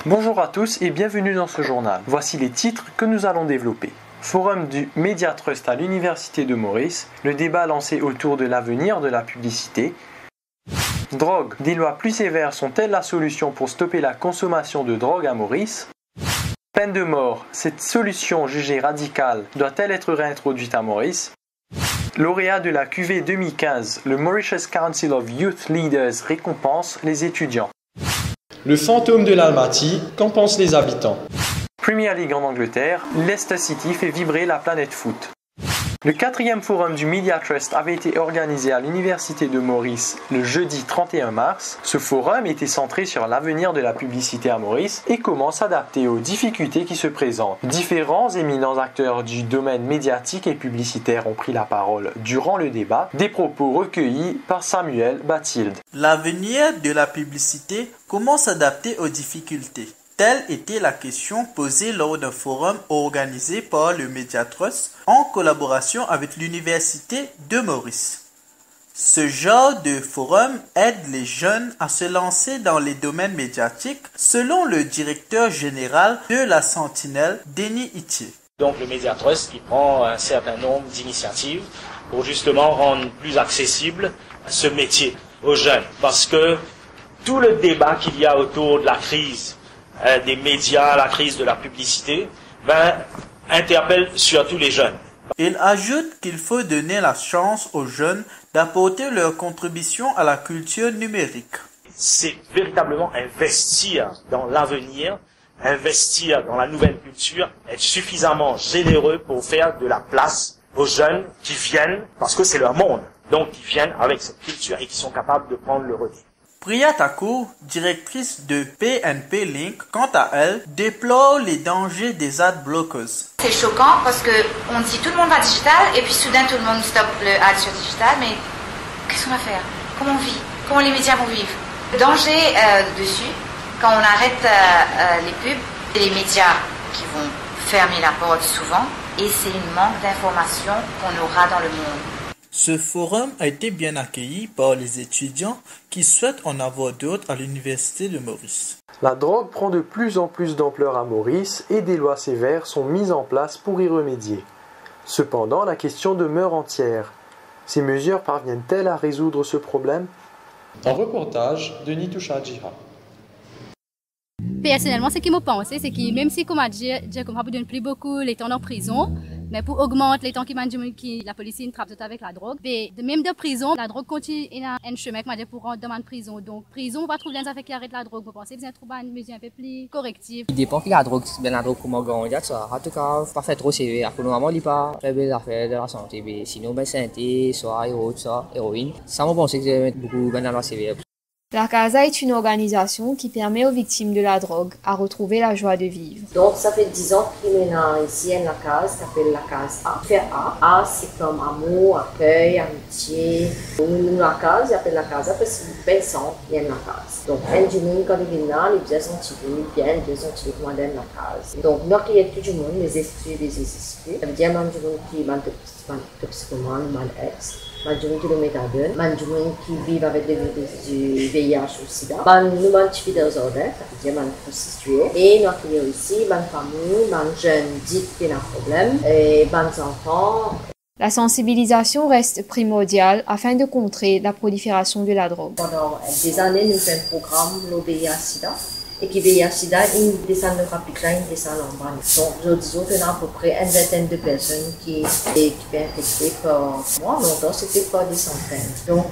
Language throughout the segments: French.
Bonjour à tous et bienvenue dans ce journal. Voici les titres que nous allons développer. Forum du Media Trust à l'Université de Maurice, le débat lancé autour de l'avenir de la publicité. Drogue, des lois plus sévères sont-elles la solution pour stopper la consommation de drogue à Maurice? Peine de mort, cette solution jugée radicale doit-elle être réintroduite à Maurice? Lauréat de la QV 2015, le Mauritius Council of Youth Leaders récompense les étudiants. Le fantôme de l'Almaty, qu'en pensent les habitants? Premier League en Angleterre, Leicester City fait vibrer la planète foot. Le 4e forum du Media Trust avait été organisé à l'Université de Maurice le jeudi 31 mars. Ce forum était centré sur l'avenir de la publicité à Maurice et comment s'adapter aux difficultés qui se présentent. Différents éminents acteurs du domaine médiatique et publicitaire ont pris la parole durant le débat, des propos recueillis par Samuel Bathilde. L'avenir de la publicité, comment s'adapter aux difficultés? Telle était la question posée lors d'un forum organisé par le Media Trust en collaboration avec l'Université de Maurice. Ce genre de forum aide les jeunes à se lancer dans les domaines médiatiques, selon le directeur général de la Sentinelle, Denis Itier. Donc le Media Trust qui prend un certain nombre d'initiatives pour justement rendre plus accessible ce métier aux jeunes. Parce que tout le débat qu'il y a autour de la crise des médias, la crise de la publicité, interpelle surtout les jeunes. Il ajoute qu'il faut donner la chance aux jeunes d'apporter leur contribution à la culture numérique. C'est véritablement investir dans l'avenir, investir dans la nouvelle culture, être suffisamment généreux pour faire de la place aux jeunes qui viennent, parce que c'est leur monde, donc qui viennent avec cette culture et qui sont capables de prendre le relais. Priya Thakur, directrice de PNP Link, quant à elle, déplore les dangers des ad blockers. C'est choquant parce que on dit tout le monde va digital et puis soudain tout le monde stoppe le ad sur digital, mais qu'est-ce qu'on va faire? Comment on vit? Comment les médias vont vivre? Le danger dessus, quand on arrête les pubs, c'est les médias qui vont fermer la porte souvent et c'est une manque d'information qu'on aura dans le monde. Ce forum a été bien accueilli par les étudiants qui souhaitent en avoir d'autres à l'Université de Maurice. La drogue prend de plus en plus d'ampleur à Maurice et des lois sévères sont mises en place pour y remédier. Cependant, la question demeure entière. Ces mesures parviennent-elles à résoudre ce problème? Un reportage de Nitoucha Djiha. Personnellement, ce qui me pense, c'est que même si, comme a dit, comme ne donne plus beaucoup les temps en prison, mais pour augmenter les temps qui la police trappe tout avec la drogue, mais même de prison, la drogue continue un chemin pour rentrer dans la prison. Donc, prison, on va trouver des affaires qui arrêtent la drogue. Vous pensez que c'est trouver une mesure un peu plus corrective? Il dépend que la drogue, comment gagner ça. En tout cas, pas faire trop sévère. Pour le moment, il n'y a pas faire des affaires de la santé. Mais sinon, santé, soit héroïne. Ça, on pense que c'est beaucoup dans la sévère. La CASA est une organisation qui permet aux victimes de la drogue à retrouver la joie de vivre. Donc ça fait 10 ans qu'il y a ici la case qui s'appelle la case A. Fait A. A c'est comme amour, accueil, amitié. Nous la case, il appelle la case A parce que bel sang, il y a la case. Donc un du monde quand il vient là, les biens sont tirés, bien les biens sont tirés pour la case. Donc nous qui est tout le monde, les esprits, ça veut dire même du monde qui est toxicomane, mal ex. Manjoumen qui le méthadone, manjoumen qui vivent avec du VIH ou SIDA, nous manchons des ordres, ça veut dire man prostituées, et nous accueillons ici, man famille, man jeunes dit qu'il y a un problème, et man enfants. La sensibilisation reste primordiale afin de contrer la prolifération de la drogue. Pendant des années, nous faisons un programme, le VIH-SIDA, et qui VIH-SIDA, il descend de Capital, il descend en bas. Donc, je disons qu'on a à peu près une vingtaine de personnes qui étaient infectées par mois. Longtemps, c'était pas des centaines. Donc,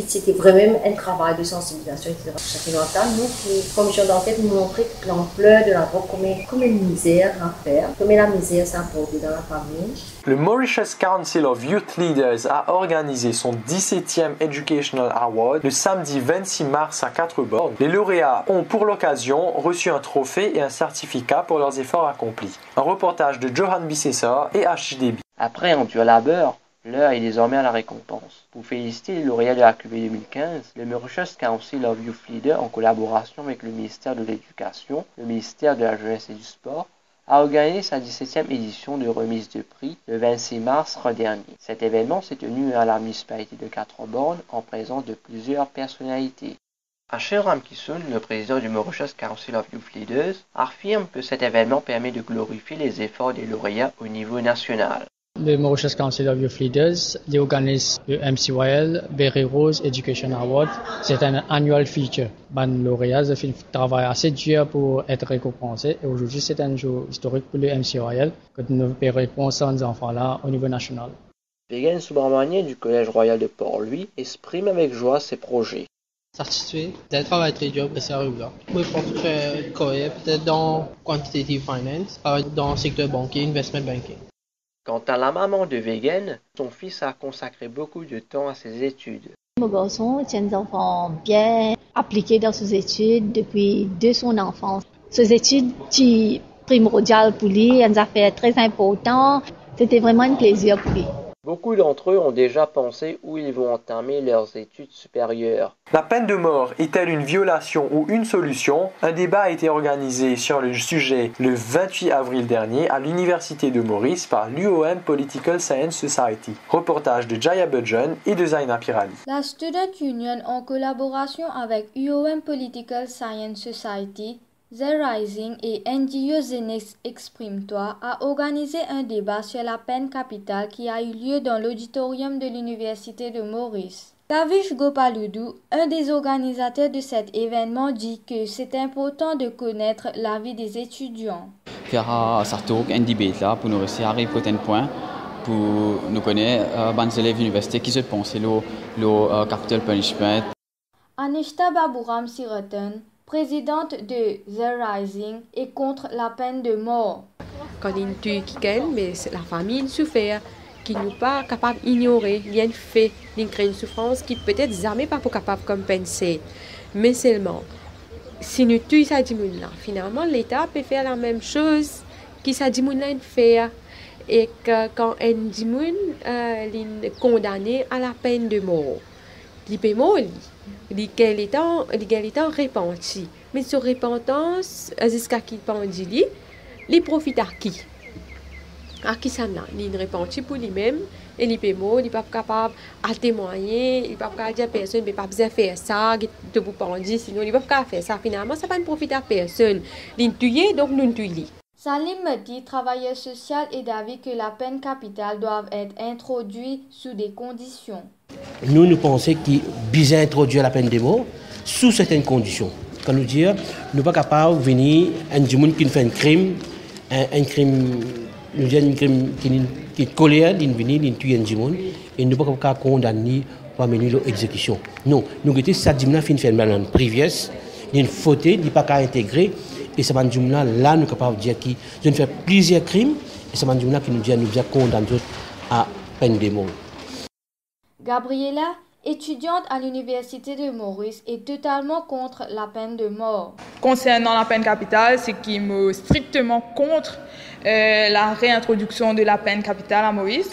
c'était vraiment un travail de sensibilisation, etc. Chacun d'entre nous, qui, comme commission d'enquête, nous montrer l'ampleur de la drogue, comme une misère à faire, comme la misère s'importe dans la famille. Le Mauritius Council of Youth Leaders a organisé son 17e Educational Award le samedi 26 mars à 4 bornes. Les lauréats ont pour l'occasion reçu un trophée et un certificat pour leurs efforts accomplis. Un reportage de Johan Bissessar et HDB. Après un dur labeur, l'heure est désormais à la récompense. Pour féliciter les lauréats de la QV 2015, le Mauritius Council of Youth Leaders, en collaboration avec le ministère de l'Éducation, le ministère de la Jeunesse et du Sport, a organisé sa 17e édition de remise de prix le 26 mars dernier. Cet événement s'est tenu à la municipalité de Quatre-Bornes en présence de plusieurs personnalités. Achille Ramkissoon, le président du Mauritius Council of Youth Leaders, affirme que cet événement permet de glorifier les efforts des lauréats au niveau national. Le Mauritius Council of Youth Leaders organise le MCYL Berry Rose Education Award. C'est un annual feature. Les lauréats ont fait un travail assez dur pour être récompensés. Et aujourd'hui, c'est un jour historique pour le MCYL que nous pouvons répondre à ces enfants-là au niveau national. Vegan Subramanian du Collège Royal de Port-Louis exprime avec joie ses projets. Satisfait d'un travail très dur et sérieux. Je pense que correct, peut-être dans quantitative finance, dans le secteur banquier, investment banking. Quant à la maman de Vegan, son fils a consacré beaucoup de temps à ses études. Mon garçon est un enfant bien appliqué dans ses études depuis de son enfance. Ses études sont primordiales pour lui, elles ont fait très important. C'était vraiment un plaisir pour lui. Beaucoup d'entre eux ont déjà pensé où ils vont entamer leurs études supérieures. La peine de mort est-elle une violation ou une solution? Un débat a été organisé sur le sujet le 28 avril dernier à l'Université de Maurice par l'UOM Political Science Society. Reportage de Jaya Budgen et de Zaina Pirali. La Student Union, en collaboration avec UOM Political Science Society, The Rising et NGO Zenex Exprime-toi a organisé un débat sur la peine capitale qui a eu lieu dans l'auditorium de l'Université de Maurice. Kavish Gopaludou, un des organisateurs de cet événement, dit que c'est important de connaître l'avis des étudiants. Faire un débat là pour nous réussir à arriver à un point pour nous connaître les élèves de l'université qui se pensent le capital punishment. Anishta Baburam Sirotan, présidente de The Rising, est contre la peine de mort. Quand il tue quelqu'un, mais la famille souffre, qui n'est pas capable d'ignorer, bien fait, une souffrance qui peut-être jamais pas capable de compenser. Mais seulement, si nous tuons ça là, finalement l'État peut faire la même chose que ça là fait, et que quand un dimoun est condamné à la peine de mort, il peut mourir. Quel étant repenti. Mais sur repentance, jusqu'à qui pendili, il profite à qui? À qui ça n'a? Il repenti pour lui-même, et il peut mourir, il n'est pas capable de témoigner, il n'est pas capable de dire à personne, il ne peut pas faire ça, de vous pendir, sinon il ne peut pas faire ça. Finalement, ça ne va pas profiter à personne. Il tue, donc nous tuons. Salim Mehdi, travailleur social, est d'avis que la peine capitale doit être introduite sous des conditions. Nous pensons qu'il bien introduire la peine de mort sous certaines conditions. Quand nous disons, nous ne sommes pas capables de venir un monde qui fait un crime qui est colère, qui vient tuer un monde, et nous ne sommes pas capables de condamner pour mener l'exécution. Non, nous avons ça dit fait une priviesse, une faute, il n'est pas qu'à intégrer, et ce là nous sommes capables de dire que je ne fais plusieurs crimes, et ce là qui nous dit nous condamner à peine de mort. Gabriela, étudiante à l'Université de Maurice, est totalement contre la peine de mort. Concernant la peine capitale, c'est qu'il me strictement contre la réintroduction de la peine capitale à Maurice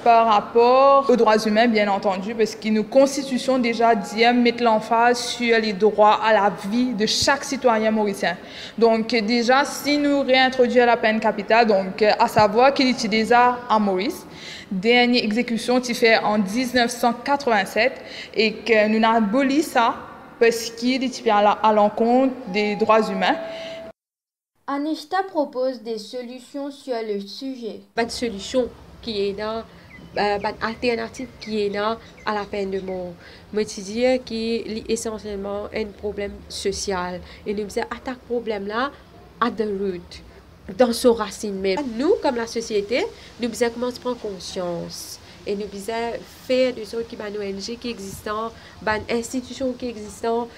par rapport aux droits humains, bien entendu, parce que nos constitutions déjà mettent l'emphase sur les droits à la vie de chaque citoyen mauricien. Donc déjà, si nous réintroduisons la peine capitale, donc à savoir qu'il est déjà à Maurice, dernière exécution qui fait en 1987 et que nous avons aboli ça parce qu'il est à l'encontre des droits humains. Anishta propose des solutions sur le sujet. Pas de solution qui est là, pas d'alternative qui est là à la peine de mort. Mais je dis qu'il est essentiellement un problème social et nous disons attaque problème là à the root. Dans son racine même. Nous, comme la société, nous devons commencer à prendre conscience et nous devons faire de ce qui est ONG qui existent, des institutions qui existent,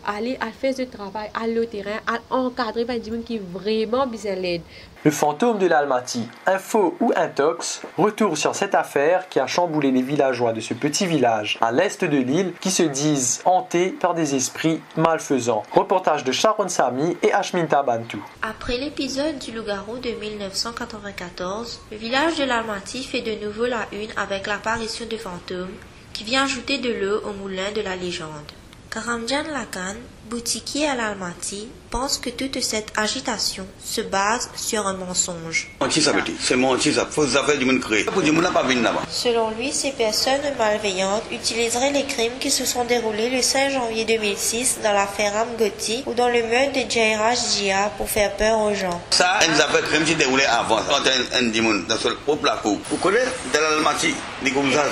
aller à faire ce travail à le terrain, à encadrer des gens qui vraiment besoin d'aide. Le fantôme de l'Almaty, info ou intox, retour sur cette affaire qui a chamboulé les villageois de ce petit village à l'est de l'île qui se disent hantés par des esprits malfaisants. Reportage de Sharon Sami et Ashminta Bantu. Après l'épisode du loup-garou de 1994, le village de l'Almaty fait de nouveau la une avec l'apparition de fantômes qui vient ajouter de l'eau au moulin de la légende. Karamjan Lakan, boutiquier à l'Almaty, pense que toute cette agitation se base sur un mensonge. Selon lui, ces personnes malveillantes utiliseraient les crimes qui se sont déroulés le 5 janvier 2006 dans l'affaire Ramgoti ou dans le meurtre de Jairaj Jia pour faire peur aux gens. Ça, une affaire crime qui déroulait avant. Quand un dimon dans le peuple là, vous connaissez dans l'Almaty, dit comme ça.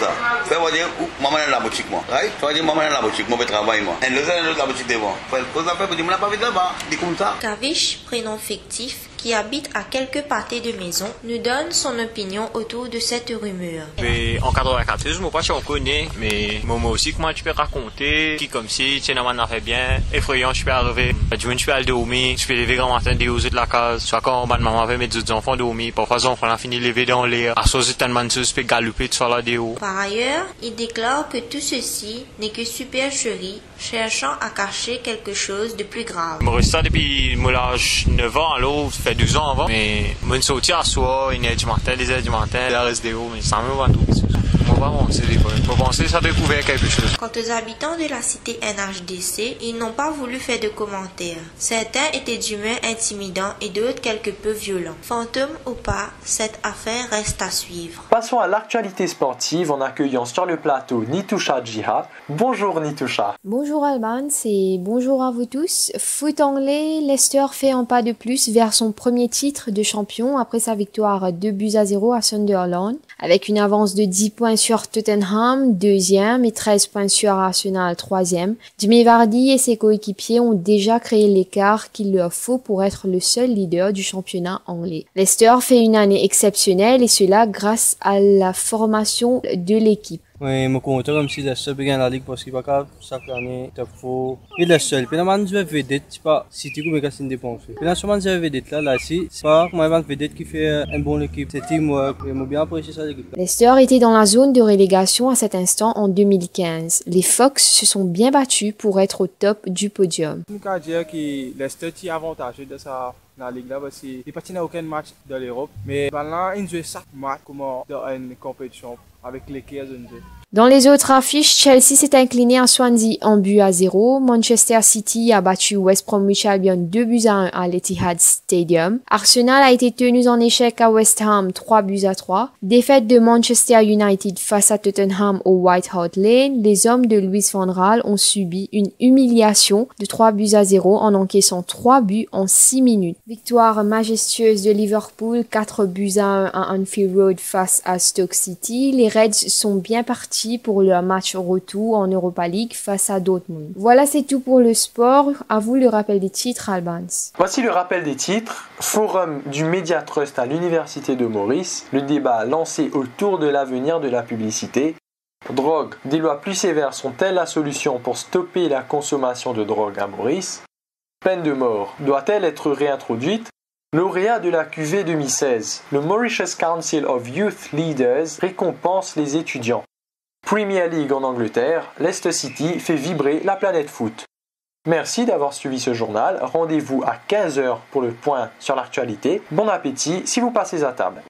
Fait dire maman est la boutique moi. Right? Fait dire maman est la boutique, moi je travaille moi. Et le zèle la boutique devant. Vous affaires pour dire n'a pas vu là-bas, dit comme ça. Kavish, prénom fictif, qui habite à quelques pâtés de maison, nous donne son opinion autour de cette rumeur. Mais en 94, moi pas on connaît, mais moi aussi comment tu peux raconter, qui comme si tu n'as pas fait bien, effrayant, je peux arriver, du moins tu peux aller dormir, tu peux lever grand matin des de la case, soit quand ma maman avait mes deux enfants dormir, parfois les enfants ont fini de lever dans l'air, à cause de tellement de choses, tu peux galoper de là des hauts. Par ailleurs, il déclare que tout ceci n'est que supercherie, cherchant à cacher quelque chose de plus grave. Je reste depuis mon âge 9 ans, alors ça fait 12 ans avant, mais je suis sorti à soi, 1h du matin, 2h du matin, la reste des hauts, mais ça me va tout. Moi pas penser des fois, moi penser ça a découvert quelque chose. Quant aux habitants de la cité NHDC, ils n'ont pas voulu faire de commentaires. Certains étaient d'humeur intimidants et d'autres quelque peu violents. Fantôme ou pas, cette affaire reste à suivre. Passons à l'actualité sportive en accueillant sur le plateau Nitusha Djiha. Bonjour Nitusha. Bonjour Alban et bonjour à vous tous. Foot anglais, Leicester fait un pas de plus vers son premier titre de champion après sa victoire 2-0 à Sunderland. Avec une avance de 10 points sur Tottenham, 2e, et 13 points sur Arsenal, 3e. Jamie Vardy et ses coéquipiers ont déjà créé l'écart qu'il leur faut pour être le seul leader du championnat anglais. Leicester fait une année exceptionnelle et cela grâce à la formation de l'équipe. Oui, je suis content comme si Leicester gagne la Ligue parce qu'il n'y a pas chaque année, il faut. Et Leicester, puis là, je vais vedette, c'est pas City qui me une dépense. Puis là, je vais vedette là, c'est pas moi une vedette qui fait un bon équipe, c'est teamwork, et moi bien apprécié ça l'équipe. Leicester était dans la zone de relégation à cet instant en 2015. Les Fox se sont bien battus pour être au top du podium. Je peux dire que Leicester est avantagé de ça. Dans la Ligue là, parce qu'il n'y a aucun match dans l'Europe, mais maintenant, il joue 5 matchs comme dans une compétition avec l'équipe. Dans les autres affiches, Chelsea s'est incliné à Swansea 1-0. Manchester City a battu West Bromwich Albion 2-1 à l'Etihad Stadium. Arsenal a été tenu en échec à West Ham 3-3. Défaite de Manchester United face à Tottenham au White Hart Lane. Les hommes de Louis van Gaal ont subi une humiliation de 3-0 en encaissant 3 buts en 6 minutes. Victoire majestueuse de Liverpool 4-1 à Anfield Road face à Stoke City. Les Reds sont bien partis pour leur match retour en Europa League face à Dortmund. Voilà, c'est tout pour le sport. À vous le rappel des titres, Albans. Voici le rappel des titres. Forum du Media Trust à l'Université de Maurice. Le débat lancé autour de l'avenir de la publicité. Drogue. Des lois plus sévères sont-elles la solution pour stopper la consommation de drogue à Maurice? Peine de mort. Doit-elle être réintroduite? Lauréat de la QV 2016. Le Mauritius Council of Youth Leaders récompense les étudiants. Premier League en Angleterre, Leicester City fait vibrer la planète foot. Merci d'avoir suivi ce journal. Rendez-vous à 15h pour le point sur l'actualité. Bon appétit si vous passez à table.